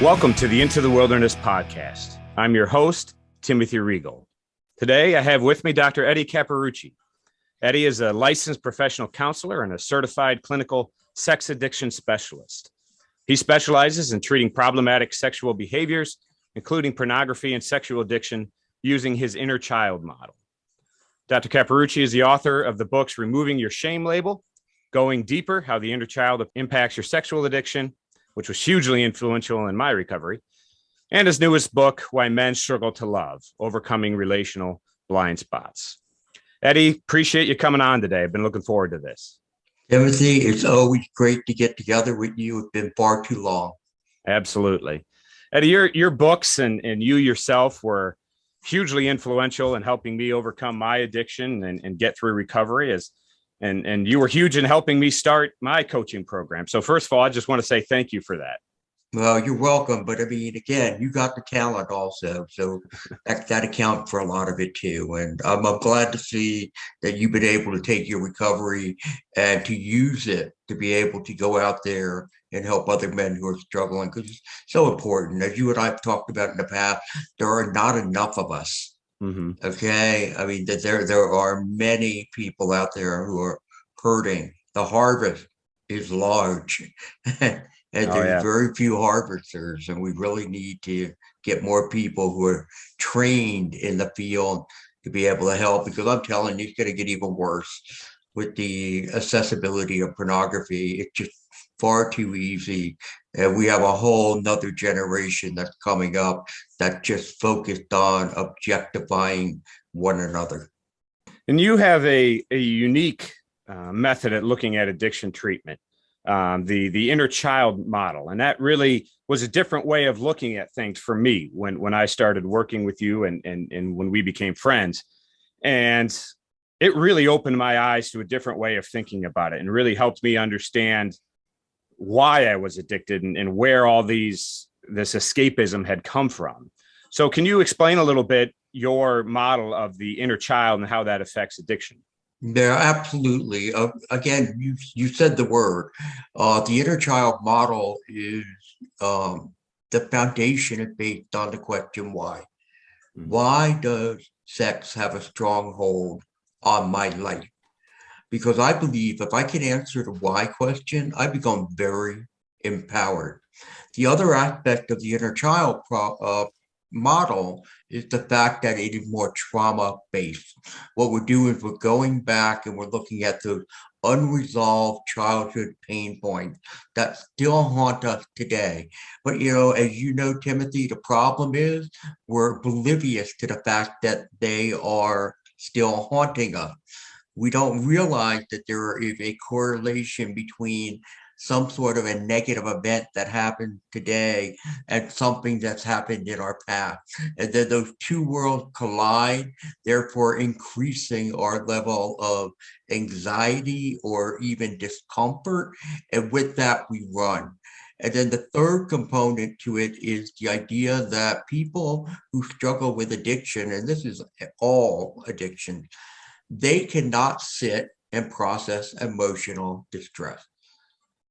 Welcome to the Into the Wilderness podcast. I'm your host, Timothy Regal. Today, I have with me Dr. Eddie Capparucci. Eddie is a licensed professional counselor and a certified clinical sex addiction specialist. He specializes in treating problematic sexual behaviors, including pornography and sexual addiction, using his inner child model. Dr. Capparucci is the author of the books Removing Your Shame Label, Going Deeper, How the Inner Child Impacts Your Sexual Addiction, which was hugely influential in my recovery, and his newest book, Why Men Struggle to Love, Overcoming Relational Blind Spots. Eddie, appreciate you coming on today. I've been looking forward to this. Timothy, it's always great to get together with you. It's been far too long. Absolutely. Eddie, your books and you yourself were hugely influential in helping me overcome my addiction and get through recovery, and you were huge in helping me start my coaching program. So first of all, I just want to say thank you for that. Well, you're welcome. But I mean, again, you got the talent also. So that accounts for a lot of it too. And I'm glad to see that you've been able to take your recovery and to use it to be able to go out there and help other men who are struggling, because it's so important. As you and I have talked about in the past, there are not enough of us. Mm-hmm. Okay. I mean, that there are many people out there who are hurting. The harvest is large. And Oh, there's yeah. very few harvesters, and we really need to get more people who are trained in the field to be able to help, because I'm telling you, it's going to get even worse with the accessibility of pornography. It's just far too easy. And we have a whole nother generation that's coming up that just focused on objectifying one another. And you have a unique method at looking at addiction treatment, the inner child model. And that really was a different way of looking at things for me when I started working with you and when we became friends. And it really opened my eyes to a different way of thinking about it and really helped me understand why I was addicted and where all this escapism had come from. So can you explain a little bit your model of the inner child and how that affects addiction? Yeah, absolutely. Again, you said the word. The inner child model is the foundation is based on the question why. Mm-hmm. Why does sex have a strong hold on my life? Because I believe if I can answer the why question, I become very empowered. The other aspect of the inner child model is the fact that it is more trauma based. What we're doing is we're going back and we're looking at the unresolved childhood pain points that still haunt us today. But as you know, Timothy, the problem is we're oblivious to the fact that they are still haunting us. We don't realize that there is a correlation between some sort of a negative event that happened today and something that's happened in our past. And then those two worlds collide, therefore increasing our level of anxiety or even discomfort. And with that, we run. And then the third component to it is the idea that people who struggle with addiction, and this is all addiction, they cannot sit and process emotional distress.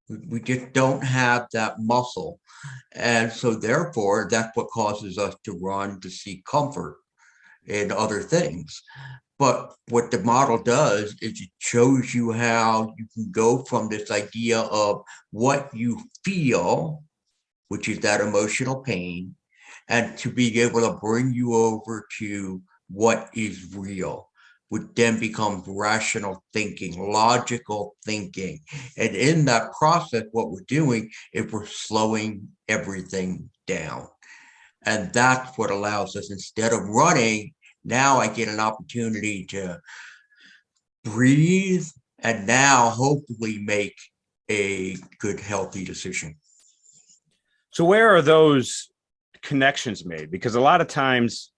We just don't have that muscle. And so therefore, that's what causes us to run to seek comfort in other things. But what the model does is it shows you how you can go from this idea of what you feel, which is that emotional pain, and to be able to bring you over to what is real, which then becomes rational thinking, logical thinking. And in that process, what we're doing is we're slowing everything down. And that's what allows us, instead of running, now I get an opportunity to breathe and now hopefully make a good, healthy decision. So where are those connections made? Because a lot of times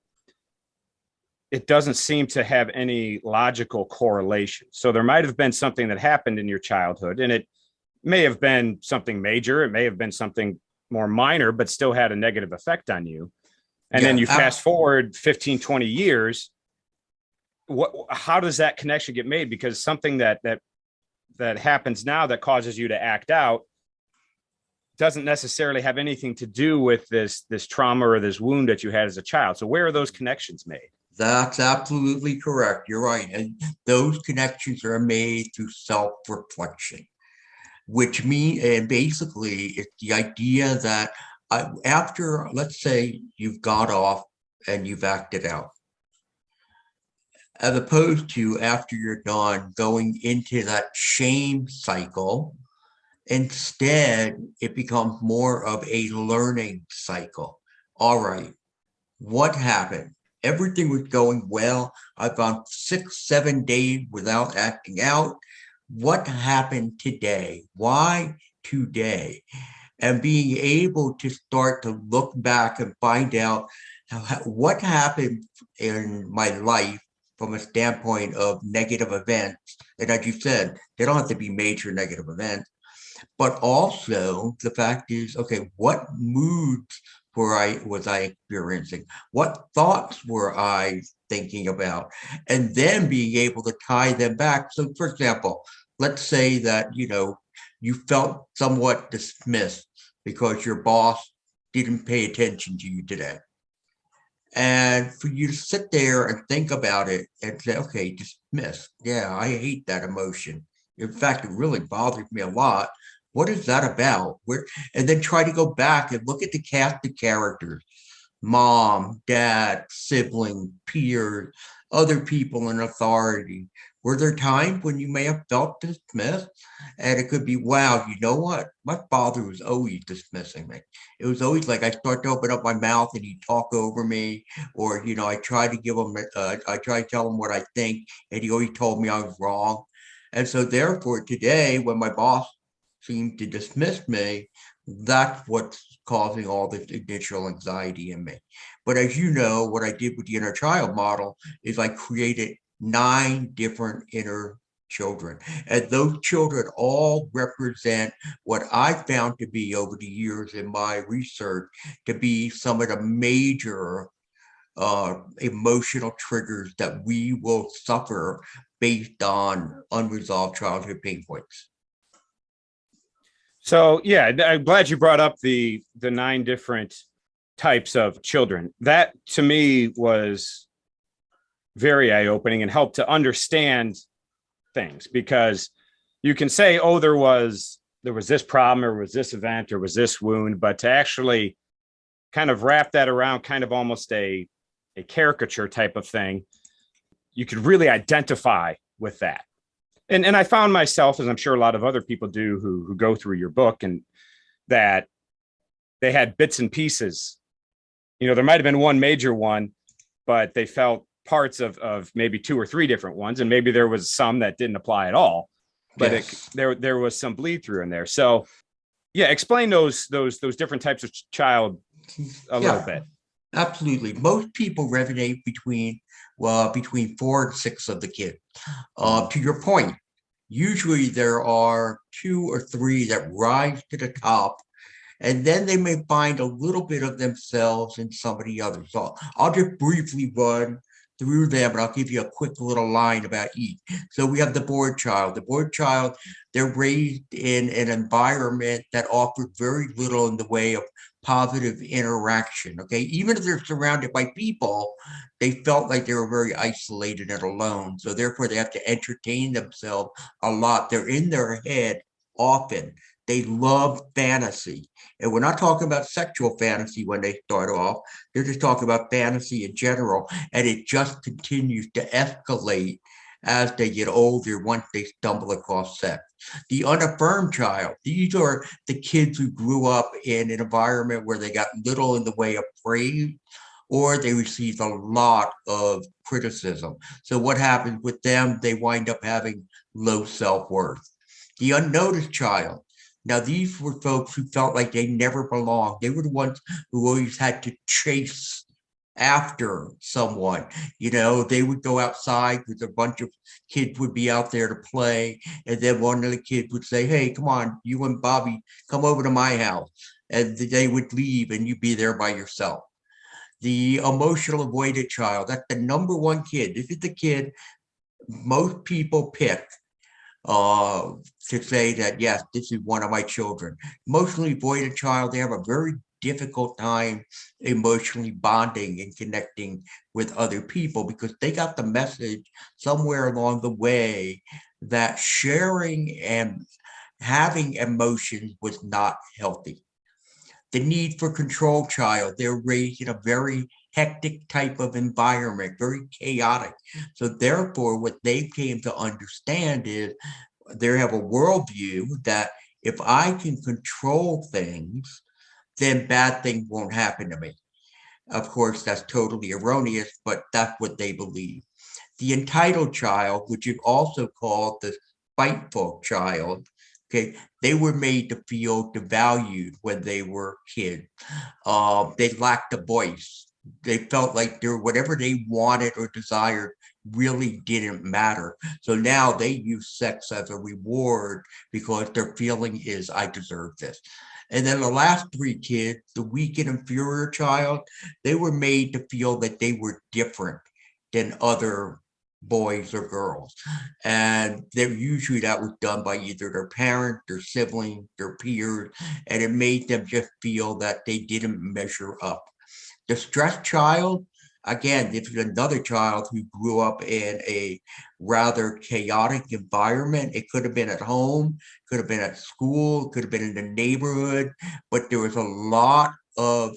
it doesn't seem to have any logical correlation. So there might have been something that happened in your childhood, and it may have been something major. It may have been something more minor, but still had a negative effect on you. And then you fast forward 15, 20 years. How does that connection get made? Because something that happens now that causes you to act out doesn't necessarily have anything to do with this trauma or this wound that you had as a child. So where are those connections made? That's absolutely correct. You're right. And those connections are made through self-reflection, which means, and basically, it's the idea that after, let's say, you've got off and you've acted out, as opposed to after you're done going into that shame cycle. Instead, it becomes more of a learning cycle. All right, what happened? Everything was going well. I've gone 6, 7 days without acting out. What happened today? Why today? And being able to start to look back and find out what happened in my life from a standpoint of negative events. And as you said, they don't have to be major negative events, but also the fact is, okay, what moods was I experiencing? What thoughts were I thinking about? And then being able to tie them back. So for example, let's say that, you felt somewhat dismissed because your boss didn't pay attention to you today. And for you to sit there and think about it and say, okay, dismiss. Yeah, I hate that emotion. In fact, it really bothers me a lot. What is that about? And then try to go back and look at the cast of characters: mom, dad, sibling, peers, other people in authority. Were there times when you may have felt dismissed? And it could be, wow, you know what? My father was always dismissing me. It was always like I start to open up my mouth and he'd talk over me, or, I try to give him, I try to tell him what I think, and he always told me I was wrong. And so therefore today, when my boss seemed to dismiss me, that's what's causing all this initial anxiety in me. But as you know, what I did with the inner child model is I created 9 different inner children. And those children all represent what I found to be, over the years in my research, to be some of the major emotional triggers that we will suffer based on unresolved childhood pain points. So yeah, I'm glad you brought up the 9 different types of children. That to me was very eye-opening and helped to understand things, because you can say, oh, there was this problem, or was this event, or was this wound, but to actually kind of wrap that around kind of almost a caricature type of thing, you could really identify with that. And I found myself, as I'm sure a lot of other people do who go through your book, and that they had bits and pieces. There might have been one major one, but they felt parts of maybe 2 or 3 different ones, and maybe there was some that didn't apply at all. But yes, there was some bleed through in there. So yeah, explain those different types of child a little bit. Absolutely. Most people resonate between 4 and 6 of the kids. To your point, usually there are 2 or 3 that rise to the top, and then they may find a little bit of themselves in somebody else. So I'll just briefly run through them, and I'll give you a quick little line about each. So we have the bored child. The bored child, they're raised in an environment that offers very little in the way of positive interaction. Okay, even if they're surrounded by people, they felt like they were very isolated and alone. So therefore, they have to entertain themselves a lot. They're in their head often. They love fantasy. And we're not talking about sexual fantasy when they start off. They're just talking about fantasy in general. And it just continues to escalate as they get older once they stumble across sex. The unaffirmed child, these are the kids who grew up in an environment where they got little in the way of praise, or they received a lot of criticism. So what happens with them? They wind up having low self-worth. The unnoticed child. Now, these were folks who felt like they never belonged. They were the ones who always had to chase after someone. They would go outside with a bunch of kids would be out there to play. And then one of the kids would say, hey, come on, you and Bobby, come over to my house. And they would leave and you'd be there by yourself. The emotional avoided child, that's the number one kid. This is the kid most people pick uh, to say that, yes, this is one of my children. Emotionally voided child, they have a very difficult time emotionally bonding and connecting with other people because they got the message somewhere along the way that sharing and having emotions was not healthy. The need for control child, they're raised in a very hectic type of environment, very chaotic. So therefore, what they came to understand is they have a worldview that if I can control things, then bad things won't happen to me. Of course, that's totally erroneous, but that's what they believe. The entitled child, which is also called the spiteful child, okay, they were made to feel devalued when they were kids. They lacked a voice. They felt like whatever they wanted or desired really didn't matter. So now they use sex as a reward because their feeling is, I deserve this. And then the last three kids, the weak and inferior child, they were made to feel that they were different than other boys or girls. And they're usually that was done by either their parent, their sibling, their peers, and it made them just feel that they didn't measure up. The stressed child, again, this is another child who grew up in a rather chaotic environment. It could have been at home, could have been at school, could have been in the neighborhood, but there was a lot of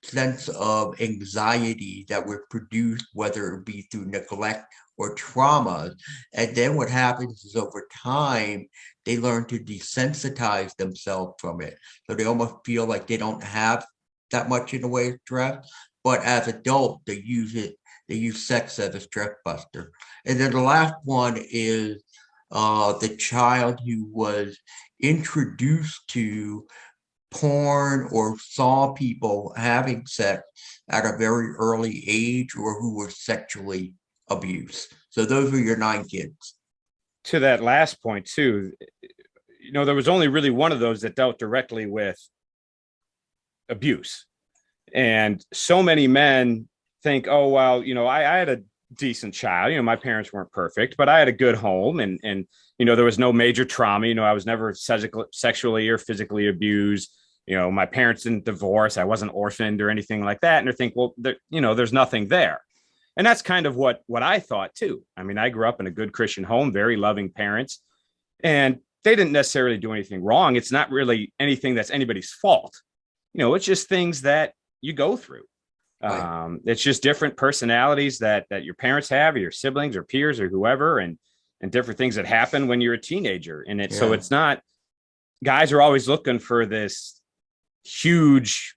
sense of anxiety that was produced, whether it be through neglect or trauma. And then what happens is over time, they learn to desensitize themselves from it. So they almost feel like they don't have that much in the way of stress. But as adults, they use sex as a stress buster. And then the last one is the child who was introduced to porn or saw people having sex at a very early age or who were sexually abused. So those are your 9 kids. To that last point too, there was only really one of those that dealt directly with abuse. And so many men think, oh, well, I had a decent child. My parents weren't perfect, but I had a good home and there was no major trauma. I was never sexually or physically abused. My parents didn't divorce. I wasn't orphaned or anything like that. And they think, well, there's nothing there. And that's kind of what I thought too. I mean, I grew up in a good Christian home, very loving parents, and they didn't necessarily do anything wrong. It's not really anything that's anybody's fault. It's just things that you go through. Right. It's just different personalities that your parents have, or your siblings or peers or whoever, and different things that happen when you're a teenager. And so Yeah. it's not, guys are always looking for this huge,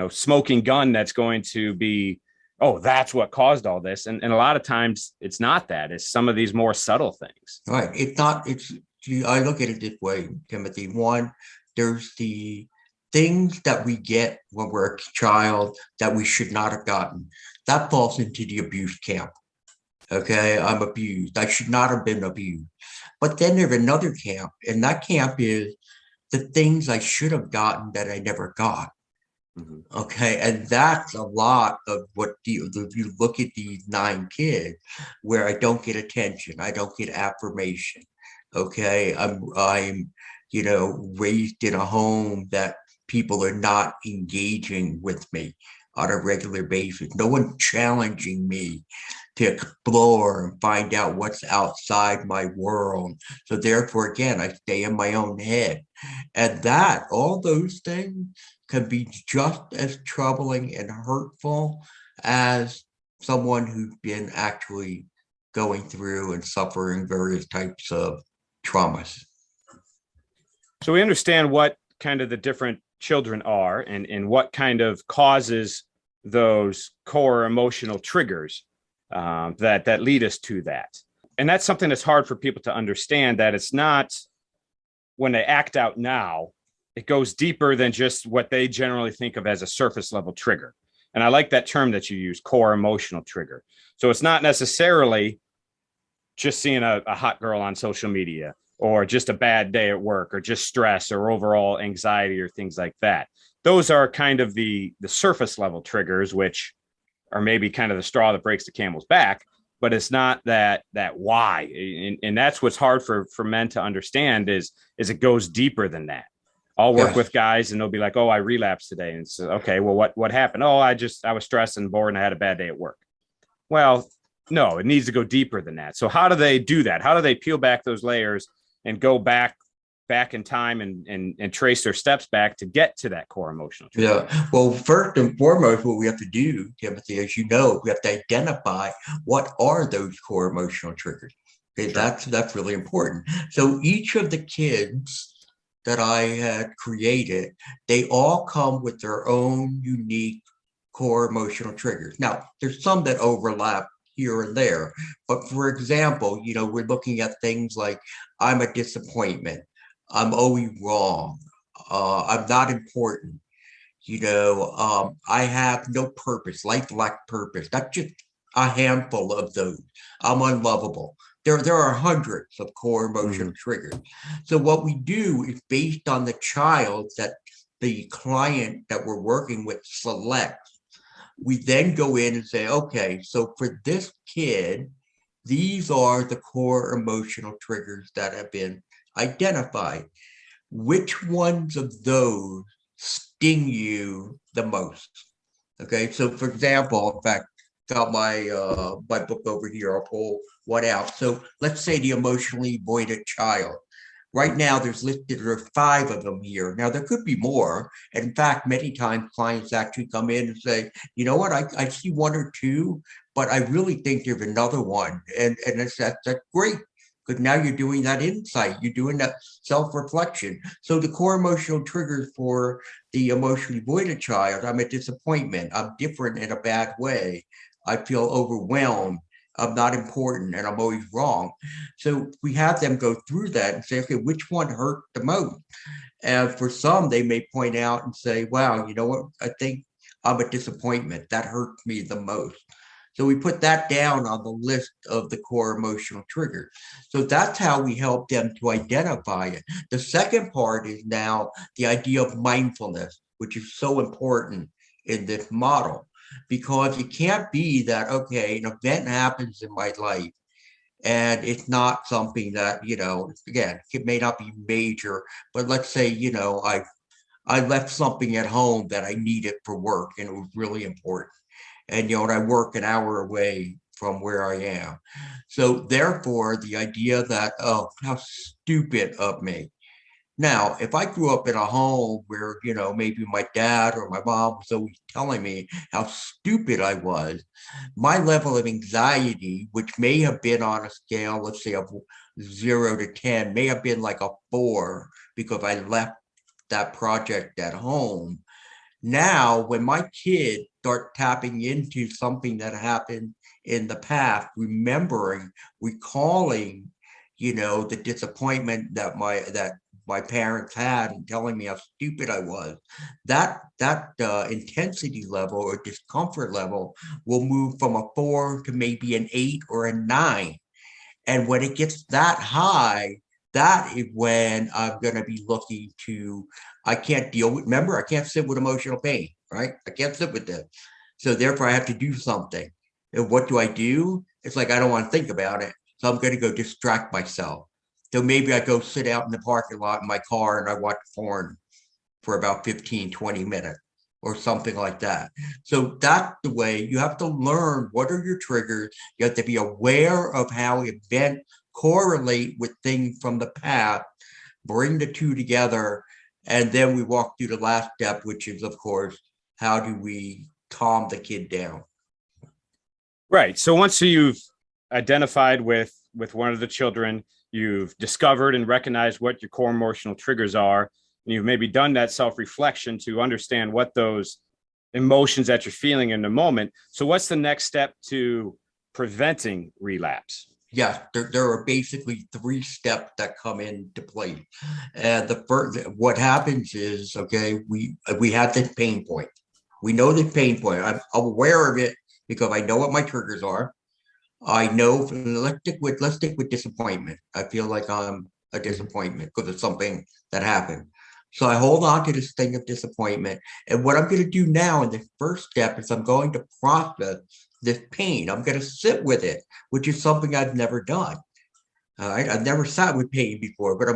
smoking gun that's going to be, oh, that's what caused all this. And a lot of times it's not that. It's some of these more subtle things. Right. It's not, I look at it this way, Timothy. One, there's the things that we get when we're a child that we should not have gotten. That falls into the abuse camp. Okay. I'm abused. I should not have been abused. But then there's another camp, and that camp is the things I should have gotten that I never got. Mm-hmm. Okay, and that's a lot of what if you look at these 9 kids where I don't get attention, I don't get affirmation. Okay, I'm raised in a home that people are not engaging with me on a regular basis. No one challenging me to explore and find out what's outside my world. So therefore, again, I stay in my own head. And that, all those things can be just as troubling and hurtful as someone who's been actually going through and suffering various types of traumas. So we understand what kind of the different children are and what kind of causes those core emotional triggers that lead us to that. And that's something that's hard for people to understand, that it's not when they act out now, it goes deeper than just what they generally think of as a surface level trigger. And I like that term that you use, core emotional trigger. So it's not necessarily just seeing a hot girl on social media, or just a bad day at work, or just stress or overall anxiety or things like that. Those are kind of the surface level triggers, which are maybe kind of the straw that breaks the camel's back. but it's not that why. And that's what's hard for men to understand is it goes deeper than that. I'll work with guys and they'll be like, oh, I relapsed today. And it's okay, well, what happened? Oh, I was stressed and bored and I had a bad day at work. Well, no, it needs to go deeper than that. So how do they do that? How do they peel back those layers and go back in time and trace their steps back to get to that core emotional trigger? Yeah. Well, first and foremost, what we have to do, Timothy, as you know, we have to identify what are those core emotional triggers. Okay, Sure. that's really important. So each of the kids that I had created, they all come with their own unique core emotional triggers. Now, there's some that overlap here and there, but for example, we're looking at things like I'm a disappointment, I'm always wrong, I'm not important. I have no purpose. Life lacked purpose. That's just a handful of those. I'm unlovable. There are hundreds of core emotional triggers. So what we do is based on the child that the client that we're working with selects. We then go in and say, okay, so for this kid, these are the core emotional triggers that have been identified. Which ones of those sting you the most? Okay, so for example, in fact, got my book over here. I'll pull one out. So let's say the emotionally voided child. Right now, there's listed there are 5 of them here. Now there could be more. And in fact, many times clients actually come in and say, you know what, I see 1 or 2, but I really think there's another one. And that's great. Because now you're doing that insight, you're doing that self-reflection. So the core emotional triggers for the emotionally voided child: I'm a disappointment, I'm different in a bad way, I feel overwhelmed, I'm not important, and I'm always wrong. So we have them go through that and say, okay, which one hurt the most? And for some, they may point out and say, wow, you know what? I think I'm a disappointment. That hurt me the most. So we put that down on the list of the core emotional triggers. So that's how we help them to identify it. The second part is now the idea of mindfulness, which is so important in this model, because it can't be that, okay, an event happens in my life and it's not something that, again, it may not be major, but let's say, I left something at home that I needed for work and it was really important. And, and I work an hour away from where I am. So therefore, the idea that, oh, how stupid of me. Now, if I grew up in a home where, maybe my dad or my mom was always telling me how stupid I was, my level of anxiety, which may have been on a scale, let's say of 0 to 10, may have been like a 4 because I left that project at home. Now, when my kids start tapping into something that happened in the past, remembering, recalling, the disappointment that my parents had and telling me how stupid I was, that intensity level or discomfort level will move from a 4 to maybe an 8 or a 9. And when it gets that high, that is when I'm going to be looking to, I can't deal with, remember, I can't sit with emotional pain, right? I can't sit with this. So therefore, I have to do something. And what do I do? It's like, I don't want to think about it. So I'm going to go distract myself. So maybe I go sit out in the parking lot in my car and I watch porn for about 15, 20 minutes or something like that. So that's the way you have to learn what are your triggers. You have to be aware of how events correlate with things from the past, bring the two together, and then we walk through the last step, which is, of course, how do we calm the kid down? Right. So once you've identified with one of the children, you've discovered and recognized what your core emotional triggers are, and you've maybe done that self-reflection to understand what those emotions that you're feeling in the moment. So what's the next step to preventing relapse? Yes, there are basically 3 steps that come into play. And the first, what happens is, okay, we have this pain point. We know the pain point. I'm aware of it because I know what my triggers are. I know, let's stick with disappointment. I feel like I'm a disappointment because of something that happened. So I hold on to this thing of disappointment. And what I'm going to do now in the first step is I'm going to process this pain. I'm going to sit with it, which is something I've never done. All right. I've never sat with pain before, but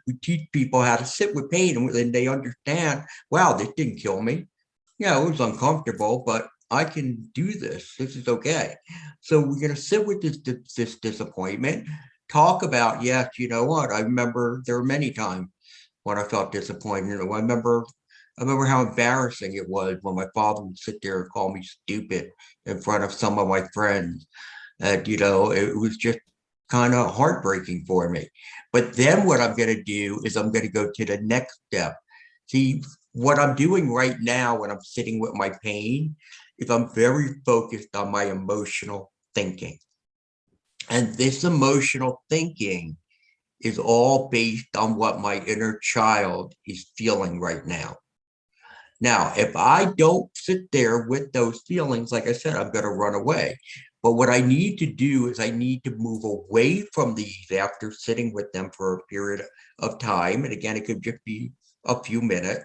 we teach people how to sit with pain, and they understand, wow, this didn't kill me. Yeah, it was uncomfortable, but I can do this. This is okay. So we're going to sit with this disappointment, talk about, yes, you know what? I remember there were many times when I felt disappointed. I remember how embarrassing it was when my father would sit there and call me stupid in front of some of my friends. And, it was just kind of heartbreaking for me. But then what I'm going to do is I'm going to go to the next step. See, what I'm doing right now when I'm sitting with my pain is I'm very focused on my emotional thinking. And this emotional thinking is all based on what my inner child is feeling right now. Now, if I don't sit there with those feelings, like I said, I'm going to run away. But what I need to do is I need to move away from these after sitting with them for a period of time. And again, it could just be a few minutes.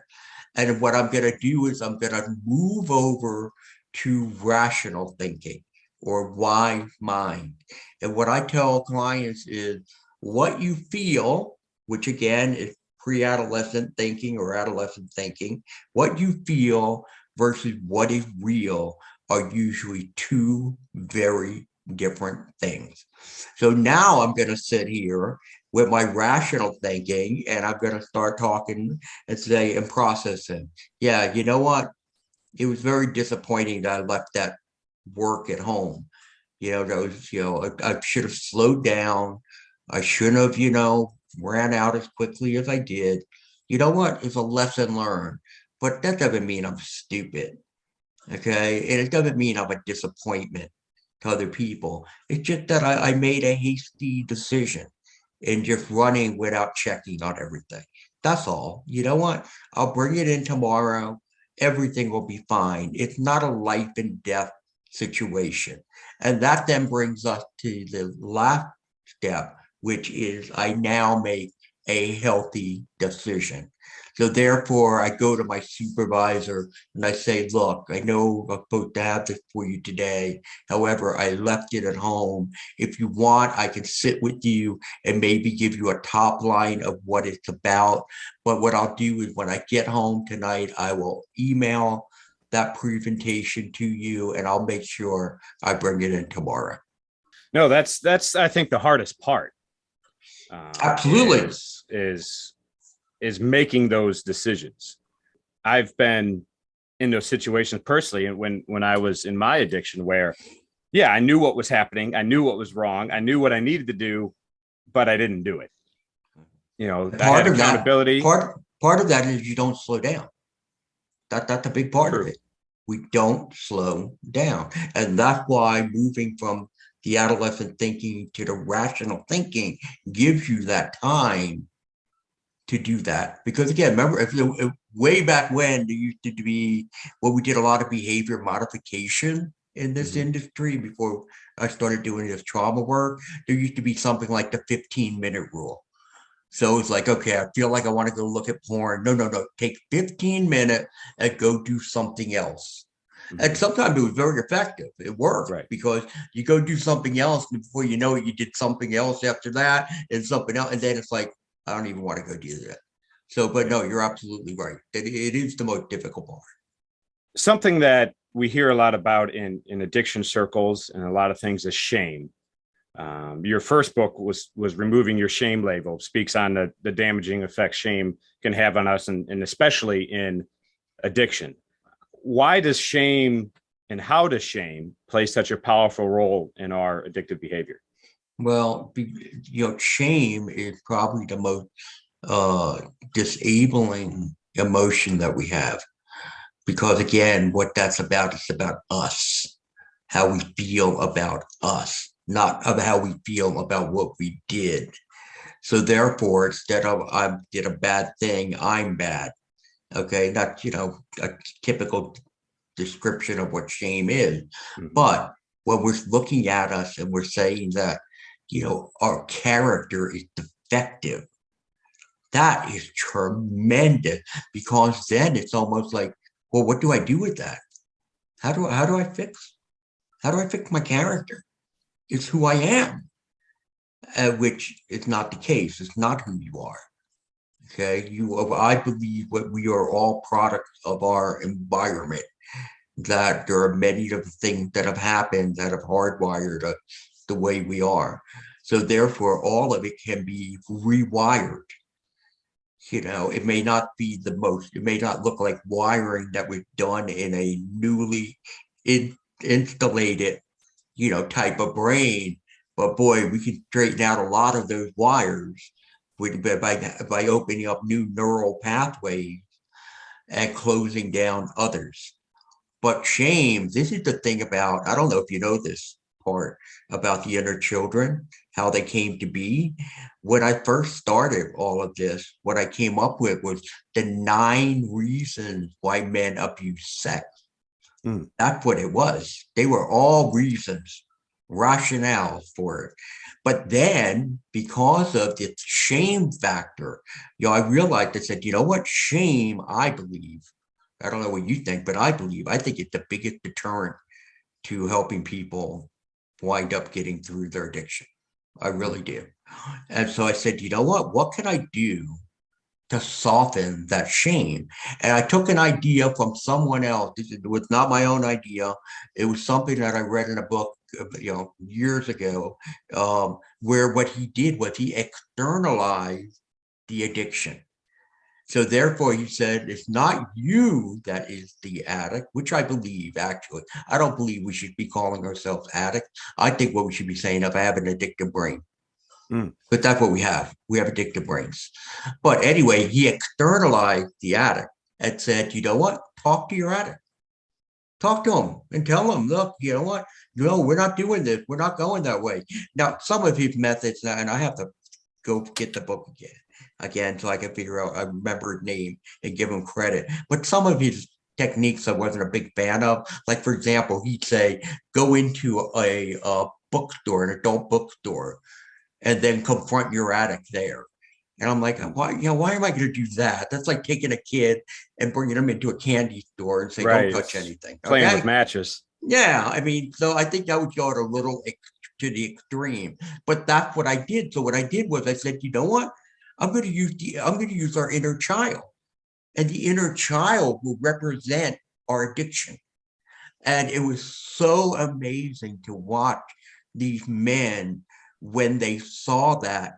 And what I'm going to do is I'm going to move over to rational thinking or wise mind. And what I tell clients is what you feel, which again is pre-adolescent thinking or adolescent thinking, what you feel versus what is real are usually two very different things. So now I'm going to sit here with my rational thinking and I'm going to start talking and say and processing. Yeah, you know what? It was very disappointing that I left that work at home. I should have slowed down. I shouldn't have, ran out as quickly as I did. You know what? It's a lesson learned, but that doesn't mean I'm stupid. Okay. And it doesn't mean I'm a disappointment to other people. It's just that I made a hasty decision in just running without checking on everything. That's all. You know what? I'll bring it in tomorrow. Everything will be fine. It's not a life and death situation. And that then brings us to the last step, which is I now make a healthy decision. So therefore, I go to my supervisor and I say, look, I know I'm supposed to have this for you today. However, I left it at home. If you want, I can sit with you and maybe give you a top line of what it's about. But what I'll do is when I get home tonight, I will email that presentation to you and I'll make sure I bring it in tomorrow. No, that's I think the hardest part. Absolutely. Is making those decisions. I've been in those situations personally, and when I was in my addiction, where, yeah, I knew what was happening, I knew what was wrong, I knew what I needed to do, but I didn't do it. I had accountability. Part of that is you don't slow down. That's a big part True. of it. We don't slow down, and that's why moving from the adolescent thinking to the rational thinking gives you that time to do that. Because again, remember, if way back when there used to be, we did a lot of behavior modification in this industry before I started doing this trauma work. There used to be something like the 15-minute rule. So it's like, okay, I feel like I want to go look at porn. No. Take 15 minutes and go do something else. And sometimes it was very effective. It worked, right? Because you go do something else, and before you know it, you did something else after that and something else. And then it's like, I don't even want to go do that. So, but no, you're absolutely right. It is the most difficult part. Something that we hear a lot about in addiction circles and a lot of things is shame. Your first book was Removing Your Shame Label, speaks on the damaging effect shame can have on us, and especially in addiction. Why does shame and how does shame play such a powerful role in our addictive behavior? Well, shame is probably the most disabling emotion that we have. Because again, what that's about is about us, how we feel about us, not of how we feel about what we did. So therefore, instead of I did a bad thing, I'm bad. Okay, not a typical description of what shame is. But when we're looking at us and we're saying that, our character is defective, that is tremendous, because then it's almost like, well, what do I do with that? How do I fix How do I fix my character? It's who I am, which is not the case. It's not who you are. Okay, I believe what we are all products of our environment. That there are many of the things that have happened that have hardwired us the way we are. So therefore, all of it can be rewired. It may not be it may not look like wiring that was done in a newly installated, type of brain. But boy, we can straighten out a lot of those wires by opening up new neural pathways and closing down others. But shame, this is the thing about, I don't know if you know this part about the inner children, how they came to be. When I first started all of this, what I came up with was the 9 reasons why men abuse sex. That's what it was. They were all reasons, rationales for it. But then, because of the shame factor, I realized, I said, you know what? Shame, I believe, I don't know what you think, but I think it's the biggest deterrent to helping people wind up getting through their addiction. I really do. And so I said, you know what can I do to soften that shame? And I took an idea from someone else. It was not my own idea. It was something that I read in a book, years ago, where what he did was he externalized the addiction. So therefore, he said, it's not you that is the addict, which I believe, actually. I don't believe we should be calling ourselves addicts. I think what we should be saying, if I have an addictive brain. But that's what we have. We have addictive brains. But anyway, he externalized the addict and said, you know what? Talk to your addict. Talk to him and tell him, look, you know what? No, we're not doing this. We're not going that way. Now, some of his methods, and I have to go get the book again, so I can figure out, I remember his name and give him credit. But some of his techniques I wasn't a big fan of. Like, for example, he'd say, go into a bookstore, an adult bookstore, and then confront your addict there. And I'm like, why am I going to do that? That's like taking a kid and bringing them into a candy store and say, don't touch anything. Playing with matches. Yeah. I mean, so I think that would go a little to the extreme, but that's what I did. So what I did was I said, you know what? I'm going to use our inner child, and the inner child will represent our addiction. And it was so amazing to watch these men when they saw that.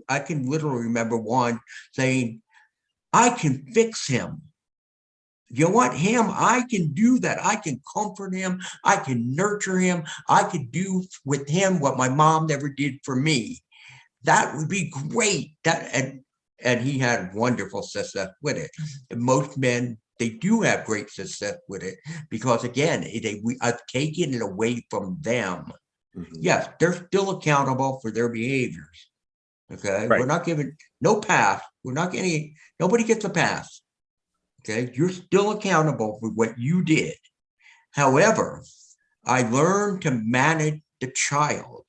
I can literally remember one saying, I can fix him. You know what? I can do that. I can comfort him. I can nurture him. I could do with him what my mom never did for me. That would be great. And he had wonderful success with it. And most men, they do have great success with it because, again, I've taken it away from them. Mm-hmm. Yes, they're still accountable for their behaviors. Okay, right. We're not giving no pass. Nobody gets a pass. Okay, you're still accountable for what you did. However, I learned to manage the child.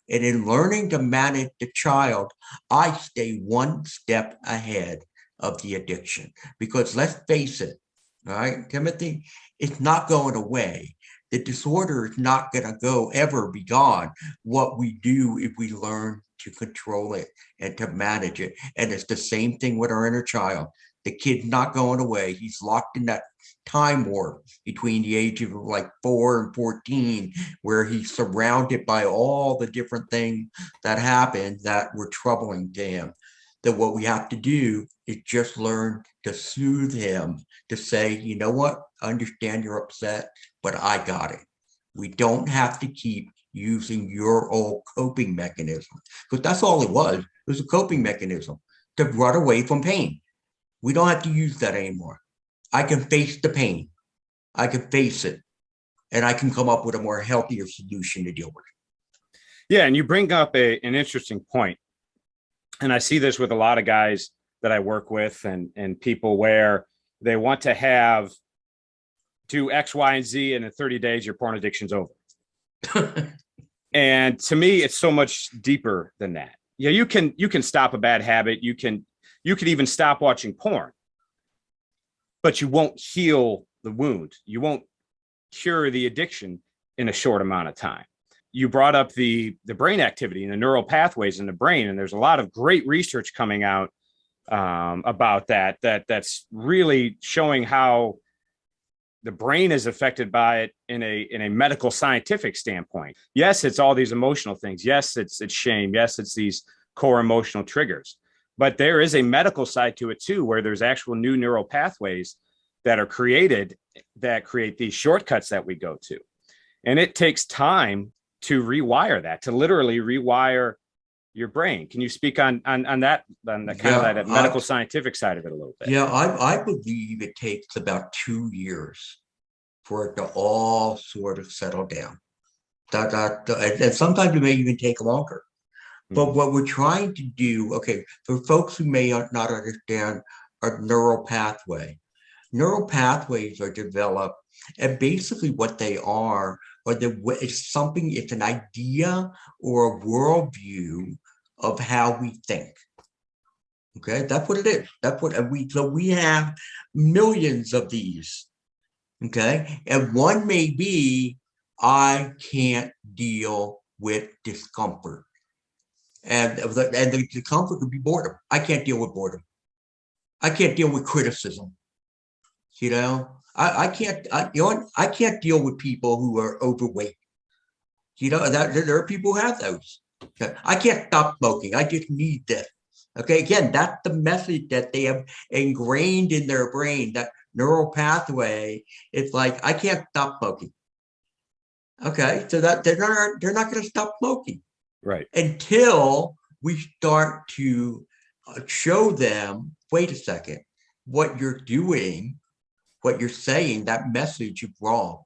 And in learning to manage the child, I stay one step ahead of the addiction. Because let's face it, all right, Timothy, it's not going away. The disorder is not going to ever be gone. What we do if we learn to control it and to manage it. And it's the same thing with our inner child. The kid's not going away. He's locked in that time warp between the age of like 4 and 14, where he's surrounded by all the different things that happened that were troubling to him. That what we have to do is just learn to soothe him, to say, you know what, I understand you're upset, but I got it. We don't have to keep using your old coping mechanism, because that's all it was. It was a coping mechanism to run away from pain. We don't have to use that anymore. I can face the pain. I can face it. And I can come up with a more healthier solution to deal with it. Yeah, and you bring up an interesting point. And I see this with a lot of guys that I work with and people where they want to do X, Y, and Z, and in 30 days, your porn addiction's over. And to me, it's so much deeper than that. Yeah, you can stop a bad habit. You could even stop watching porn, but you won't heal the wound. You won't cure the addiction. in a short amount of time. You brought up the brain activity and the neural pathways in the brain, and there's a lot of great research coming out about that's really showing how the brain is affected by it in a medical scientific standpoint. Yes, it's all these emotional things. Yes, it's shame. Yes, it's these core emotional triggers. But there is a medical side to it too, where there's actual new neural pathways that are created that create these shortcuts that we go to. And it takes time to rewire that, to literally rewire your brain. Can you speak on that, on the kind of that medical scientific side of it a little bit? Yeah, I believe it takes about 2 years for it to all sort of settle down. And sometimes it may even take longer. But what we're trying to do, okay, for folks who may not understand our neural pathways are developed, and basically what they are it's an idea or a worldview of how we think. Okay, that's what it is. So we have millions of these. Okay, and one may be, I can't deal with discomfort. And the discomfort could be boredom. I can't deal with boredom. I can't deal with criticism. I can't deal with people who are overweight. There are people who have those. I can't stop smoking. I just need this. Okay, again, that's the message that they have ingrained in their brain, that neural pathway. It's like, I can't stop smoking. Okay, so that they're not going to stop smoking. Right. Until we start to show them, wait a second, what you're doing, what you're saying, that message is wrong.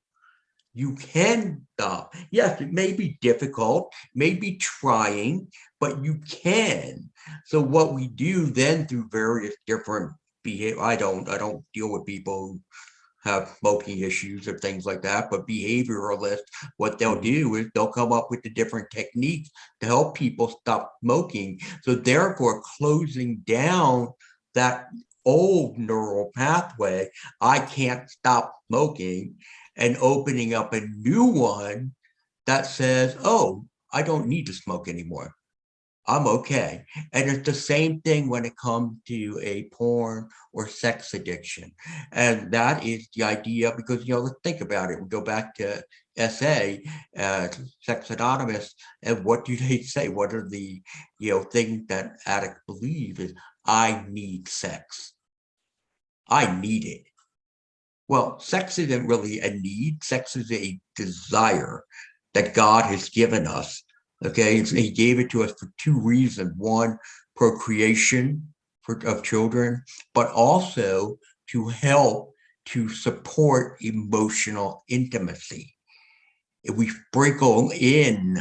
You can stop. Yes, it may be difficult, may be trying, but you can. So what we do then through various different behavior, I don't deal with people who have smoking issues or things like that, but behavioralists, what they'll do is they'll come up with the different techniques to help people stop smoking. So therefore closing down that old neural pathway, I can't stop smoking, and opening up a new one that says, oh, I don't need to smoke anymore. I'm okay. And it's the same thing when it comes to a porn or sex addiction. And that is the idea, because, let's think about it. We go back to SA, Sex Anonymous, and what do they say? What are the, things that addicts believe is, I need sex. I need it. Well, sex isn't really a need. Sex is a desire that God has given us. Okay, he gave it to us for two reasons. One, procreation of children, but also to help to support emotional intimacy. If we sprinkle in